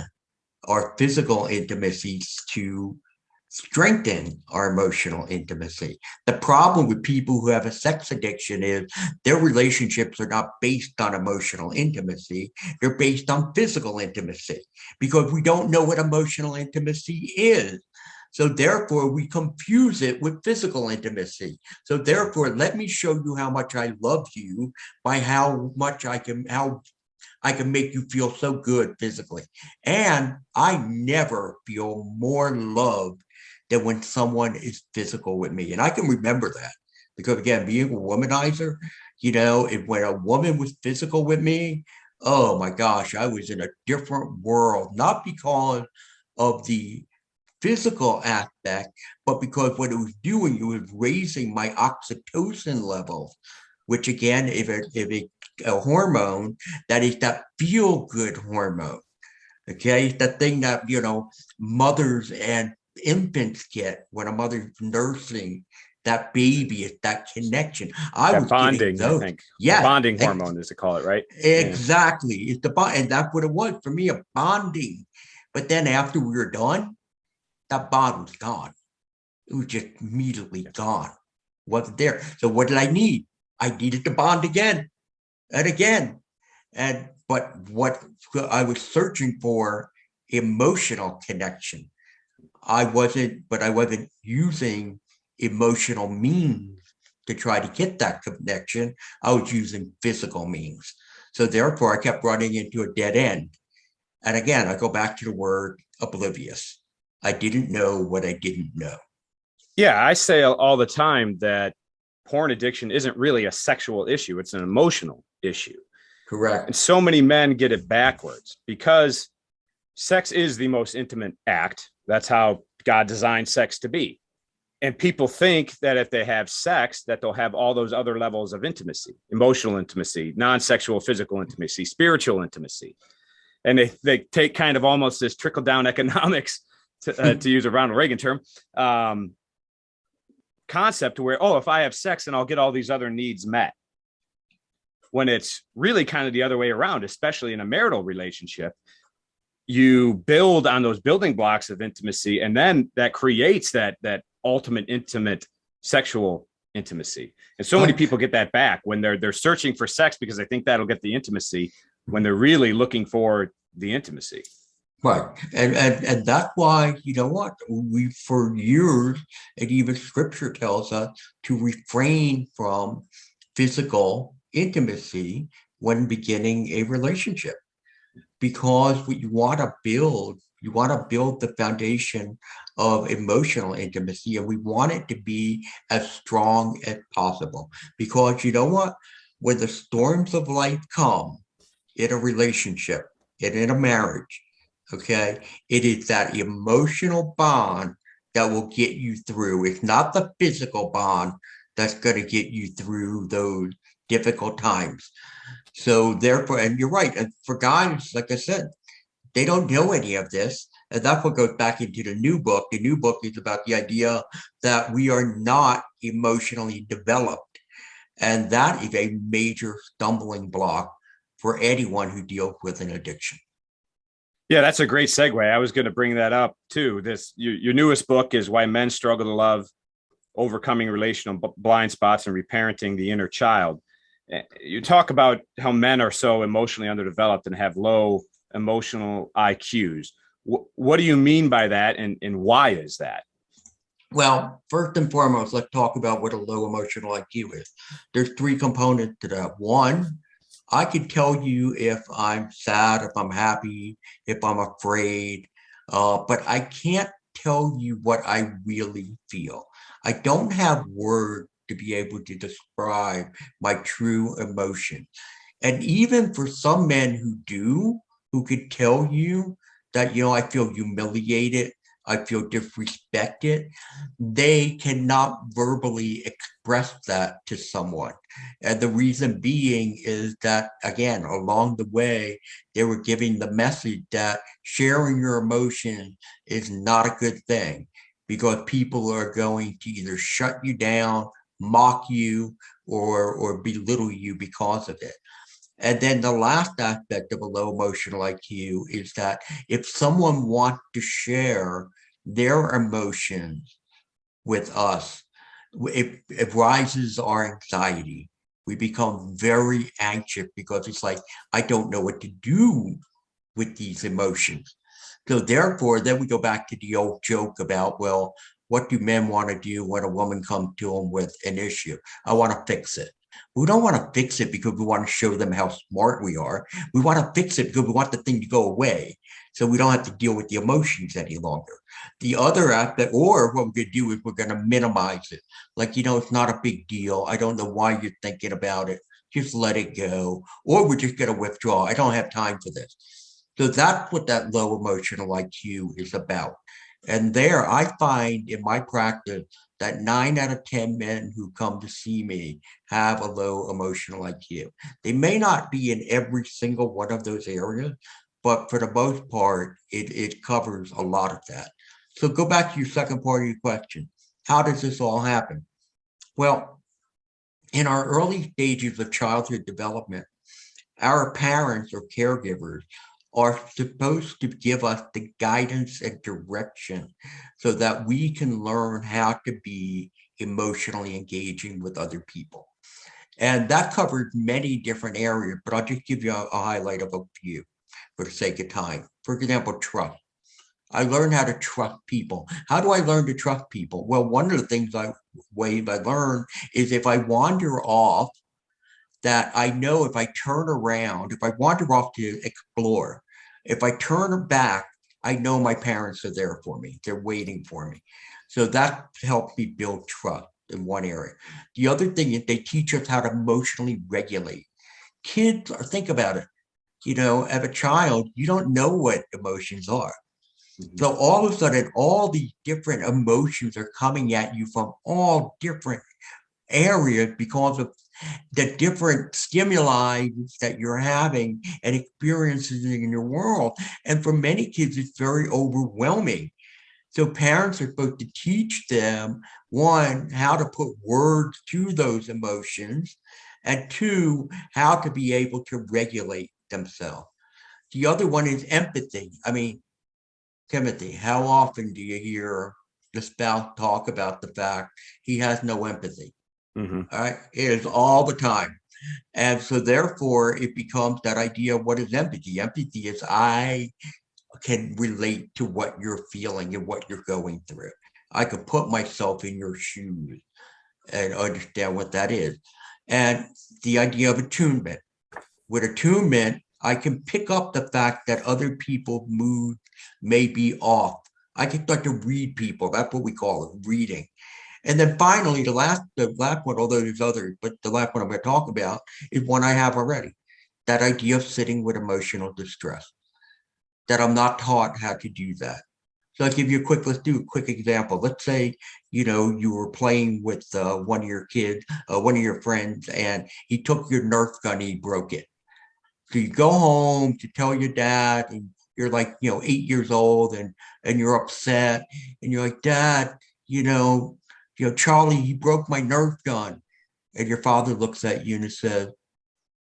our physical intimacies to strengthen our emotional intimacy. The problem with people who have a sex addiction is their relationships are not based on emotional intimacy. They're based on physical intimacy, because we don't know what emotional intimacy is. So therefore, we confuse it with physical intimacy. So therefore, let me show you how much I love you by how much I can make you feel so good physically. And I never feel more loved than when someone is physical with me. And I can remember that, because again, being a womanizer, when a woman was physical with me, oh my gosh, I was in a different world, not because of the physical aspect, but because what it was doing, it was raising my oxytocin levels, which again, if a hormone, that is that feel good hormone. Okay, the thing that mothers and infants get when a mother's nursing that baby, is that connection. I was bonding, those. I think. Yeah, bonding hormone, as they call it, right? Exactly. Yeah. It's the bond, and that's what it was for me, a bonding. But then after we were done, that bond was gone. It was just immediately gone. Wasn't there. So what did I need? I needed to bond again and again. But what I was searching for, emotional connection. I wasn't using emotional means to try to get that connection. I was using physical means. So therefore, I kept running into a dead end. And again, I go back to the word oblivious. I didn't know what I didn't know. Yeah, I say all the time that porn addiction isn't really a sexual issue, it's an emotional issue. And Correct. so many men get it backwards because sex is the most intimate act. That's how God designed sex to be. And people think that if they have sex, that they'll have all those other levels of intimacy, emotional intimacy, non-sexual physical intimacy, spiritual intimacy. And they take kind of almost this trickle down economics, to use a Ronald Reagan term, concept where, oh, if I have sex, then I'll get all these other needs met. When it's really kind of the other way around, especially in a marital relationship. You build on those building blocks of intimacy, and then that creates that ultimate intimate sexual intimacy. And so many people get that back when they're searching for sex because they think that'll get the intimacy when they're really looking for the intimacy. Right. And that's why, you know what, we for years, and even scripture tells us to refrain from physical intimacy when beginning a relationship. Because what you want to build the foundation of emotional intimacy, and we want it to be as strong as possible. Because you know what? When the storms of life come in a relationship and in a marriage, okay, it is that emotional bond that will get you through. It's not the physical bond that's going to get you through those difficult times. So therefore, and you're right, and for guys, like I said, they don't know any of this. And that's what goes back into the new book. The new book is about the idea that we are not emotionally developed. And that is a major stumbling block for anyone who deals with an addiction. Yeah, that's a great segue. I was going to bring that up too. Your newest book is Why Men Struggle to Love, Overcoming Relational Blind Spots and Reparenting the Inner Child. You talk about how men are so emotionally underdeveloped and have low emotional IQs. What do you mean by that, and why is that? Well, first and foremost, let's talk about what a low emotional IQ is. There's three components to that. One, I can tell you if I'm sad, if I'm happy, if I'm afraid, but I can't tell you what I really feel. I don't have words to be able to describe my true emotion. And even for some men who do, who could tell you that, you know, I feel humiliated, I feel disrespected, they cannot verbally express that to someone. And the reason being is that, again, along the way, they were giving the message that sharing your emotions is not a good thing because people are going to either shut you down, mock you, or belittle you because of it. And then the last aspect of a low emotional IQ is that if someone wants to share their emotions with us, it rises our anxiety. We become very anxious because it's like, I don't know what to do with these emotions. So therefore, then we go back to the old joke about, well, what do men want to do when a woman comes to them with an issue? I want to fix it. We don't want to fix it because we want to show them how smart we are. We want to fix it because we want the thing to go away so we don't have to deal with the emotions any longer. The other aspect, or what we're going to do is we're going to minimize it. Like, you know, it's not a big deal. I don't know why you're thinking about it. Just let it go. Or we're just going to withdraw. I don't have time for this. So that's what that low emotional IQ is about. And there I find in my practice that 9 out of 10 men who come to see me have a low emotional IQ. They may not be in every single one of those areas, but for the most part, it covers a lot of that. So go back to your second part of your question. How does this all happen? Well, in our early stages of childhood development, our parents or caregivers are supposed to give us the guidance and direction so that we can learn how to be emotionally engaging with other people. And that covers many different areas, but I'll just give you a highlight of a few for the sake of time. For example, trust. I learned how to trust people. How do I learn to trust people? Well, one of the ways I learn is if I wander off that I know if I turn around, if I wander off to explore, if I turn back, I know my parents are there for me. They're waiting for me. So that helped me build trust in one area. The other thing is they teach us how to emotionally regulate. Kids, think about it. As a child, you don't know what emotions are. Mhm. So all of a sudden, all the different emotions are coming at you from all different areas because of the different stimuli that you're having and experiences in your world. And for many kids, it's very overwhelming. So parents are supposed to teach them, one, how to put words to those emotions, and two, how to be able to regulate themselves. The other one is empathy. I mean, Timothy, how often do you hear the spouse talk about the fact he has no empathy? Mhm. All right, it is all the time. And so therefore it becomes that idea of what is empathy? Empathy is I can relate to what you're feeling and what you're going through. I could put myself in your shoes and understand what that is. And the idea of attunement. With attunement, I can pick up the fact that other people's mood may be off. I can start to read people. That's what we call it, reading. And then finally, the last one, although there's others, but the last one I'm going to talk about is one I have already. That idea of sitting with emotional distress. That I'm not taught how to do that. So I'll give you let's do a quick example. Let's say, you were playing with one of your kids, one of your friends, and he took your Nerf gun, and he broke it. So you go home to tell your dad, and you're like, 8 years old, and you're upset, and you're like, Dad, Charlie, he broke my Nerf gun. And your father looks at you and says,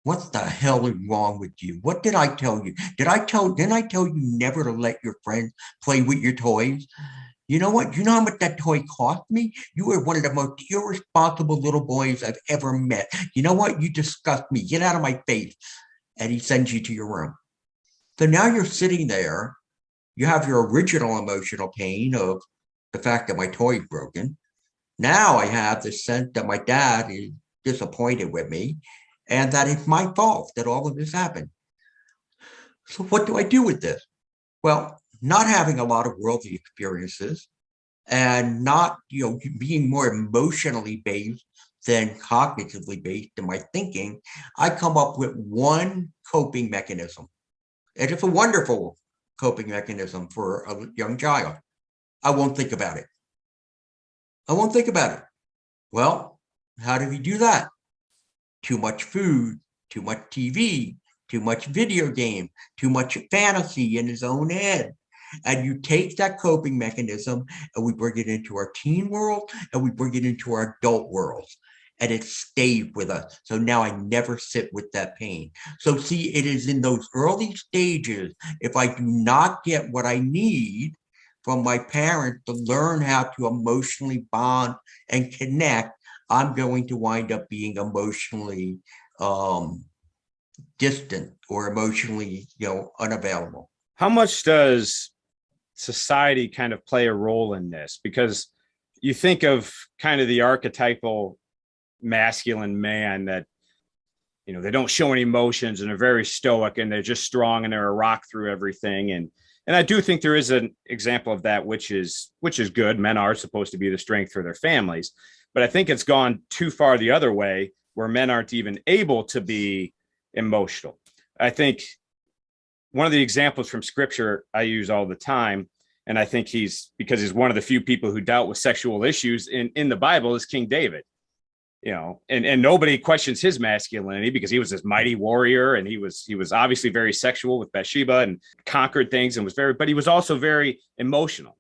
what the hell is wrong with you? What did I tell you? Didn't I tell you never to let your friends play with your toys? You know what? You know how much that toy cost me? You were one of the most irresponsible little boys I've ever met. You know what? You disgust me. Get out of my face. And he sends you to your room. So now you're sitting there. You have your original emotional pain of the fact that my toy is broken. Now I have the sense that my dad is disappointed with me and that it's my fault that all of this happened. So what do I do with this? Well, not having a lot of worldly experiences and not, being more emotionally based than cognitively based in my thinking, I come up with one coping mechanism. And it's a wonderful coping mechanism for a young child. I won't think about it. I won't think about it. Well, how do we do that? Too much food, too much TV, too much video game, too much fantasy in his own head. And you take that coping mechanism and we bring it into our teen world and we bring it into our adult worlds. And it stays with us. So now I never sit with that pain. So see, it is in those early stages, if I do not get what I need from my parents to learn how to emotionally bond and connect, I'm going to wind up being emotionally distant or emotionally, unavailable. How much does society kind of play a role in this? Because you think of kind of the archetypal masculine man that, they don't show any emotions and are very stoic and they're just strong and they're a rock through everything. And I do think there is an example of that, which is good. Men are supposed to be the strength for their families, but I think it's gone too far the other way where men aren't even able to be emotional. I think one of the examples from scripture I use all the time, and I think because he's one of the few people who dealt with sexual issues in the Bible, is King David. And nobody questions his masculinity because he was this mighty warrior and he was obviously very sexual with Bathsheba and conquered things and but he was also very emotional.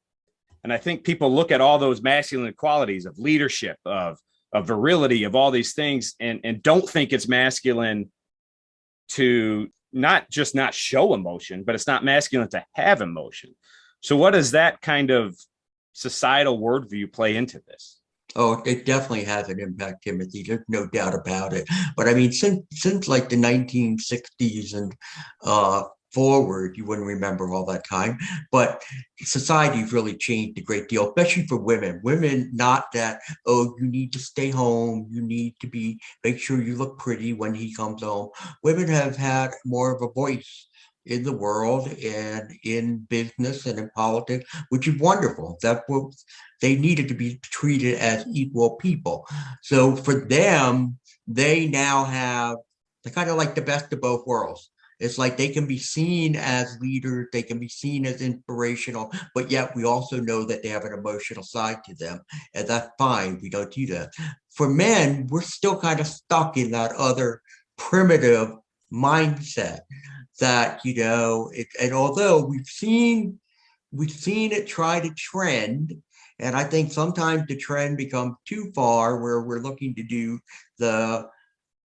And I think people look at all those masculine qualities of leadership, of virility, of all these things and don't think it's masculine to not just not show emotion, but it's not masculine to have emotion. So what does that kind of societal worldview play into this? Oh, it definitely has an impact, Timothy. There's no doubt about it. But I mean, since like the 1960s and forward, you wouldn't remember all that time. But society's really changed a great deal, especially for women. Women, not that, oh, you need to stay home, you need to make sure you look pretty when he comes home. Women have had more of a voice in the world and in business and in politics, which is wonderful. That's what they needed, to be treated as equal people. So for them, they now have, they're kind of like the best of both worlds. It's like they can be seen as leaders, they can be seen as inspirational, but yet we also know that they have an emotional side to them. And that's fine. We don't do that. For men, we're still kind of stuck in that other primitive mindset that, and although we've seen it try to trend, and I think sometimes the trend becomes too far where we're looking to do the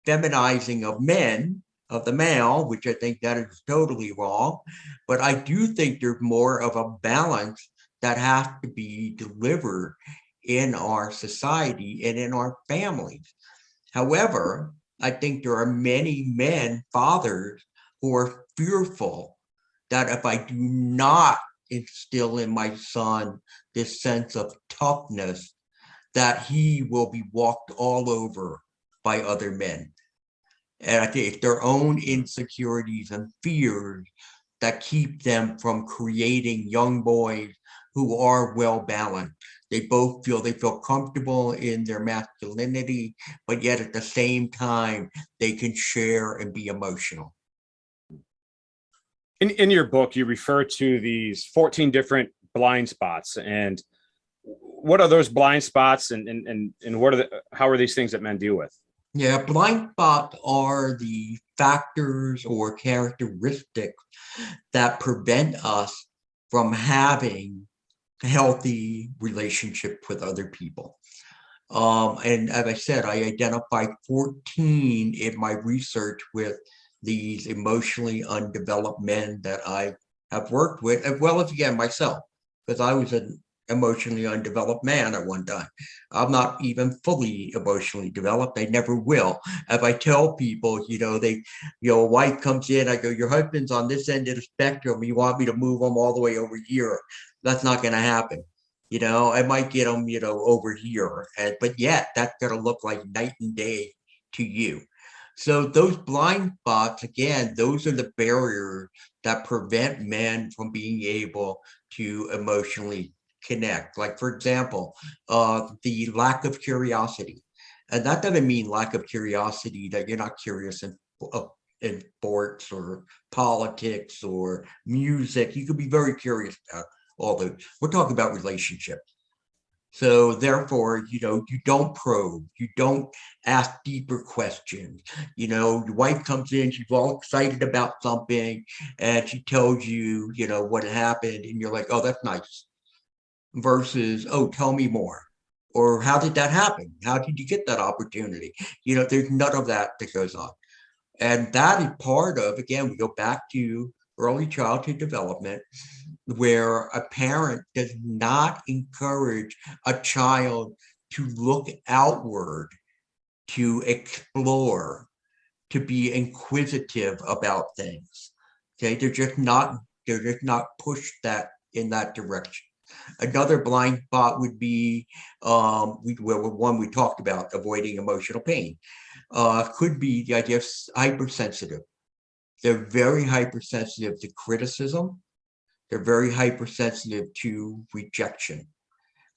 feminizing of men, of the male, which I think that is totally wrong. But I do think there's more of a balance that has to be delivered in our society and in our families. However, I think there are many men, fathers, who are fearful that if I do not instill in my son this sense of toughness, that he will be walked all over by other men. And I think it's their own insecurities and fears that keep them from creating young boys who are well balanced. They feel comfortable in their masculinity, but yet at the same time, they can share and be emotional. In your book, you refer to these 14 different blind spots. And what are those blind spots, and how are these things that men deal with? Yeah, blind spots are the factors or characteristics that prevent us from having a healthy relationship with other people. And as I said, I identified 14 in my research with these emotionally undeveloped men that I have worked with, as well as, again, myself, because I was an emotionally undeveloped man at one time. I'm not even fully emotionally developed. I never will. If I tell people, a wife comes in, I go, your husband's on this end of the spectrum. You want me to move him all the way over here? That's not going to happen. I might get them, over here, but yet that's going to look like night and day to you. So those blind spots, again, those are the barriers that prevent men from being able to emotionally connect. Like, for example, the lack of curiosity. And that doesn't mean lack of curiosity that you're not curious in sports or politics or music. You could be very curious about all those. We're talking about relationships. So therefore, you don't probe, you don't ask deeper questions. Your wife comes in, she's all excited about something, and she tells you, what happened, and you're like, oh, that's nice. Versus, oh, tell me more. Or how did that happen? How did you get that opportunity? There's none of that goes on. And that is part of, again, we go back to early childhood development, where a parent does not encourage a child to look outward, to explore, to be inquisitive about things. Okay, they're just not pushed that in that direction. Another blind spot would be one we talked about, avoiding emotional pain. Could be the idea of hypersensitive. They're very hypersensitive to criticism. They're very hypersensitive to rejection,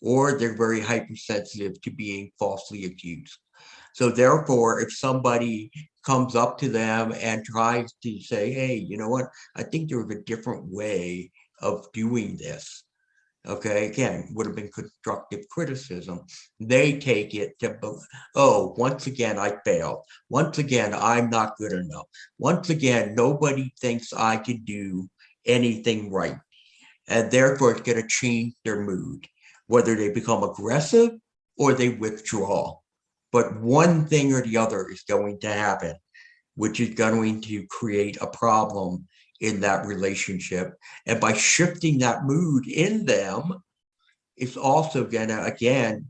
or they're very hypersensitive to being falsely accused. So therefore, if somebody comes up to them and tries to say, hey, you know what, I think there was a different way of doing this. Okay, again, would have been constructive criticism. They take it to, oh, once again, I failed. Once again, I'm not good enough. Once again, nobody thinks I can do anything right. And therefore, it's going to change their mood, whether they become aggressive or they withdraw. But one thing or the other is going to happen, which is going to create a problem in that relationship. And by shifting that mood in them, it's also going to, again,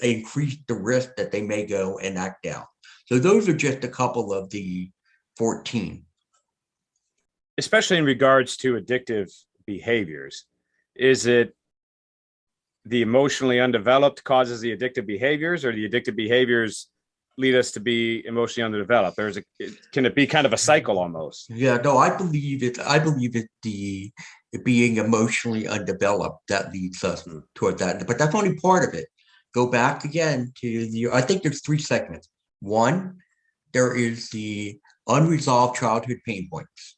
increase the risk that they may go and act out. So those are just a couple of the 14. especially in regards to addictive behaviors, is it the emotionally undeveloped causes the addictive behaviors, or the addictive behaviors lead us to be emotionally underdeveloped? Can it be kind of a cycle almost? Yeah, no, I believe it being emotionally undeveloped that leads us toward that. But that's only part of it. Go back again to I think there's three segments. One, there is the unresolved childhood pain points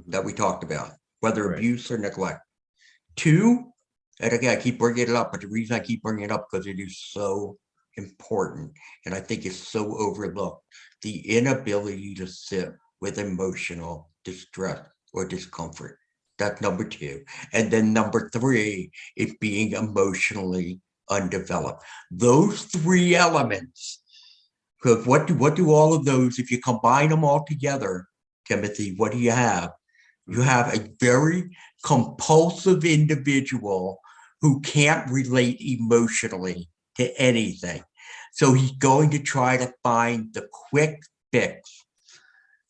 that we talked about, whether Right. abuse or neglect. Two, and again, I keep bringing it up, but the reason I keep bringing it up because it is so important, and I think it's so overlooked, the inability to sit with emotional distress or discomfort. That's number two. And then number three is being emotionally undeveloped. Those three elements, because what do all of those, if you combine them all together, Timothy, what do you have? You have a very compulsive individual who can't relate emotionally to anything. So he's going to try to find the quick fix.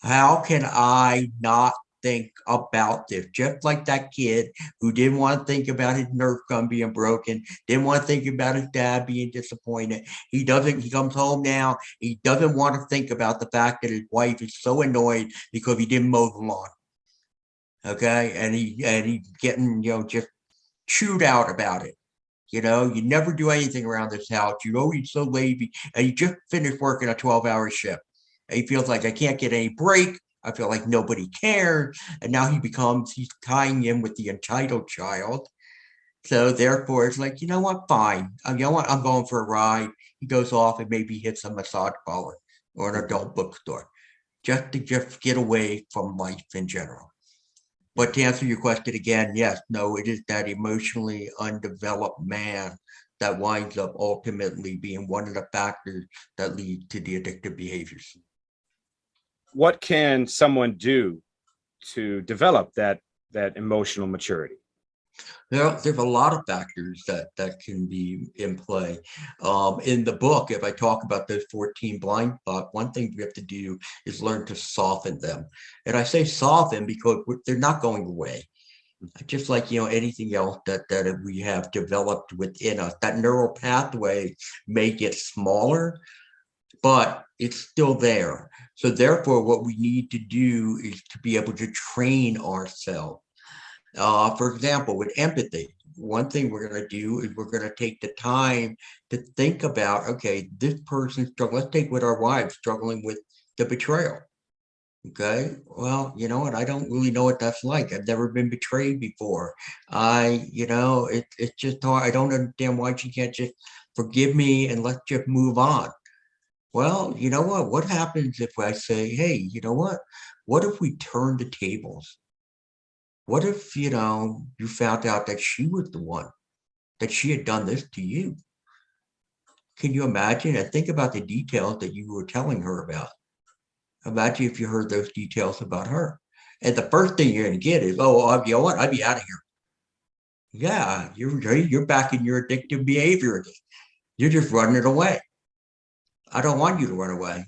How can I not think about this? Just like that kid who didn't want to think about his Nerf gun being broken, didn't want to think about his dad being disappointed. He comes home now, he doesn't want to think about the fact that his wife is so annoyed because he didn't mow the lawn. Okay, and he's getting, just chewed out about it. You never do anything around this house. You're always so lazy, and you just finished working a 12-hour shift. And he feels like I can't get any break. I feel like nobody cares. And now he's tying in with the entitled child. So therefore, it's like, you know what? Fine. You know what? I'm going for a ride. He goes off and maybe hits a massage parlor or an adult bookstore just to get away from life in general. But to answer your question again, yes, no, it is that emotionally undeveloped man that winds up ultimately being one of the factors that lead to the addictive behaviors. What can someone do to develop that emotional maturity? There's a lot of factors that can be in play. In the book, if I talk about those 14 blind spots, one thing we have to do is learn to soften them. And I say soften because they're not going away. Just like, anything else that we have developed within us, that neural pathway may get smaller, but it's still there. So therefore, what we need to do is to be able to train ourselves. For example, with empathy, one thing we're going to do is we're going to take the time to think about, okay, this person's struggling. Let's take with our wives struggling with the betrayal. Okay, well, you know what? I don't really know what that's like. I've never been betrayed before. It's just hard. I don't understand why she can't just forgive me and let's just move on. Well, you know what? What happens if I say, hey, you know what? What if we turn the tables? What if, you found out that she was the one, that she had done this to you? Can you imagine? And think about the details that you were telling her about. Imagine if you heard those details about her. And the first thing you're going to get is, oh, you know what? I'd be out of here. Yeah, you're back in your addictive behavior again. You're just running it away. I don't want you to run away.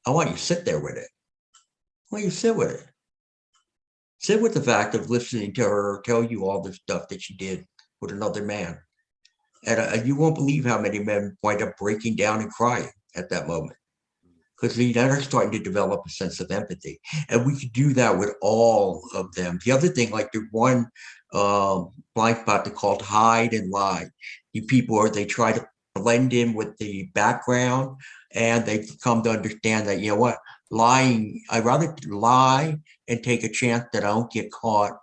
I want you to sit there with it. I want you to sit with it. Sit with the fact of listening to her tell you all the stuff that she did with another man. And you won't believe how many men wind up breaking down and crying at that moment, because they're starting to develop a sense of empathy. And we could do that with all of them. The other thing, like the one blind spot they called hide and lie. You people they try to blend in with the background, and they've come to understand that, you know what, I'd rather lie and take a chance that I don't get caught,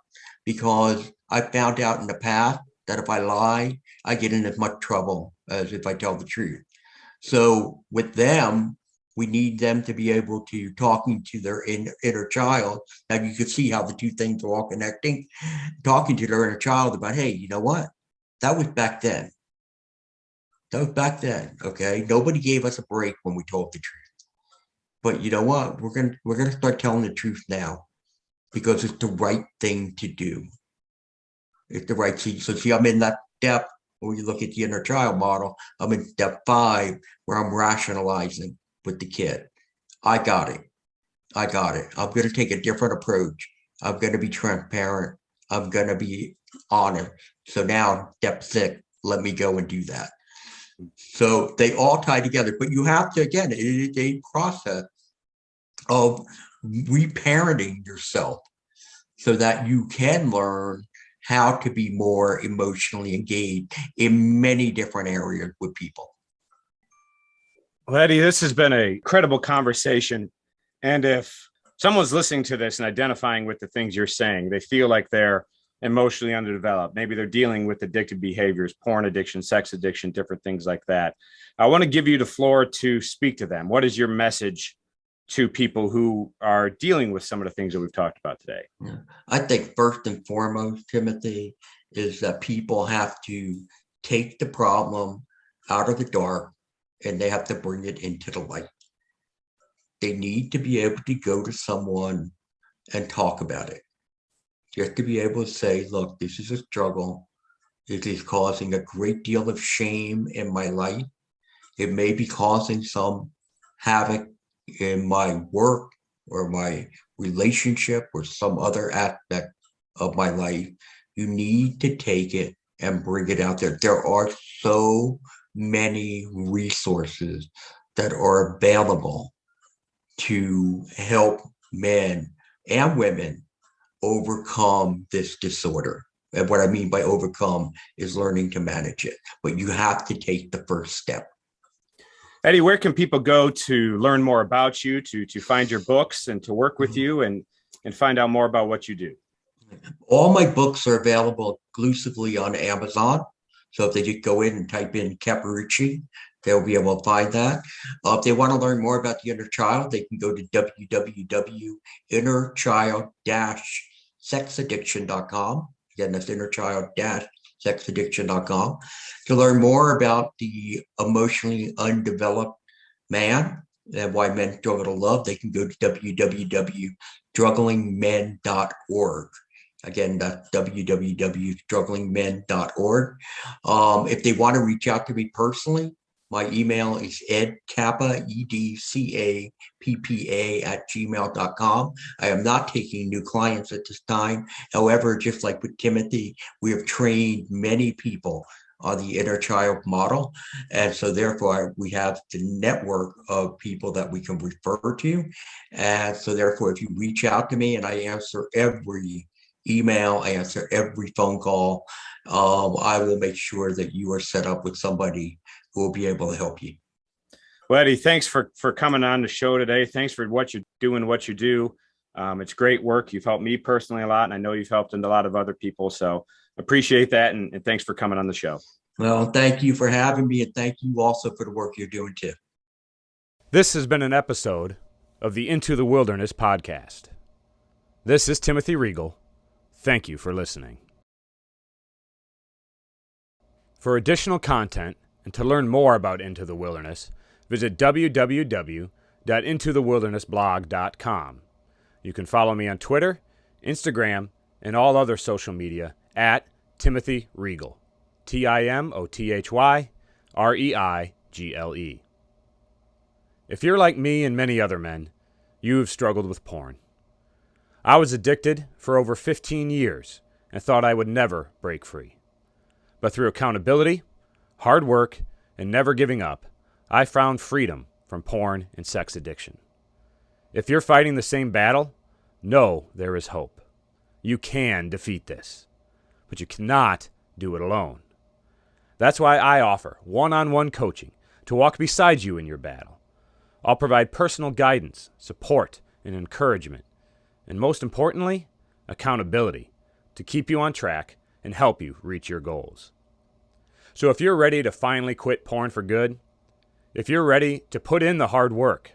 because I found out in the past that if I lie, I get in as much trouble as if I tell the truth. So with them, we need them to be able to talking to their inner child. Now you can see how the two things are all connecting. Talking to their inner child about, hey, you know what? That was back then. That was back then. Okay. Nobody gave us a break when we told the truth. But you know what? We're gonna start telling the truth now, because it's the right thing to do. It's the right thing. So see, I'm in that step. When you look at the inner child model, I'm in step 5 where I'm rationalizing with the kid. I got it. I'm going to take a different approach. I'm going to be transparent. I'm going to be honest. So now, step 6, let me go and do that. So they all tie together, but you have to, again, it is a process of reparenting yourself so that you can learn how to be more emotionally engaged in many different areas with people. Well, Eddie, this has been a credible conversation. And if someone's listening to this and identifying with the things you're saying, they feel like they're emotionally underdeveloped. Maybe they're dealing with addictive behaviors, porn addiction, sex addiction, different things like that. I want to give you the floor to speak to them. What is your message to people who are dealing with some of the things that we've talked about today? Yeah. I think first and foremost, Timothy, is that people have to take the problem out of the dark and they have to bring it into the light. They need to be able to go to someone and talk about it. Just to be able to say, look, this is a struggle. It is causing a great deal of shame in my life. It may be causing some havoc in my work or my relationship or some other aspect of my life. You need to take it and bring it out there. There are so many resources that are available to help men and women overcome this disorder. And what I mean by overcome is learning to manage it. But you have to take the first step. Eddie, where can people go to learn more about you, to find your books and to work with you and find out more about what you do? All my books are available exclusively on Amazon. So if they just go in and type in Capparucci, they'll be able to find that. If they want to learn more about the inner child, they can go to www.innerchild-sexaddiction.com. Again, that's innerchild-sexaddiction.com. To learn more about the emotionally undeveloped man and why men struggle to love, they can go to www.strugglingmen.org. Again, that's www.strugglingmen.org. If they want to reach out to me personally, my email is edcappa, EDCAPPA @gmail.com. I am not taking new clients at this time. However, just like with Timothy, we have trained many people on the inner child model. And so therefore we have the network of people that we can refer to. And so therefore, if you reach out to me and I answer every email, I answer every phone call, I will make sure that you are set up with somebody who will be able to help you. Well, Eddie, thanks for coming on the show today. Thanks for what you're doing, what you do. It's great work. You've helped me personally a lot, and I know you've helped a lot of other people. So appreciate that, and thanks for coming on the show. Well, thank you for having me, and thank you also for the work you're doing too. This has been an episode of the Into the Wilderness podcast. This is Timothy Regal. Thank you for listening. For additional content and to learn more about Into the Wilderness, visit www.intothewildernessblog.com. You can follow me on Twitter, Instagram, and all other social media at Timothy Regal. TimothyReigle. If you're like me and many other men, you've struggled with porn. I was addicted for over 15 years and thought I would never break free. But through accountability, hard work, and never giving up, I found freedom from porn and sex addiction. If you're fighting the same battle, know there is hope. You can defeat this, but you cannot do it alone. That's why I offer one-on-one coaching to walk beside you in your battle. I'll provide personal guidance, support, and encouragement, and most importantly, accountability to keep you on track and help you reach your goals. So if you're ready to finally quit porn for good, if you're ready to put in the hard work,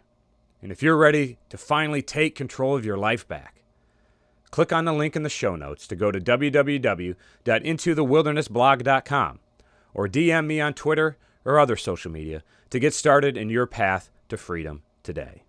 and if you're ready to finally take control of your life back, click on the link in the show notes to go to www.intothewildernessblog.com or DM me on Twitter or other social media to get started in your path to freedom today.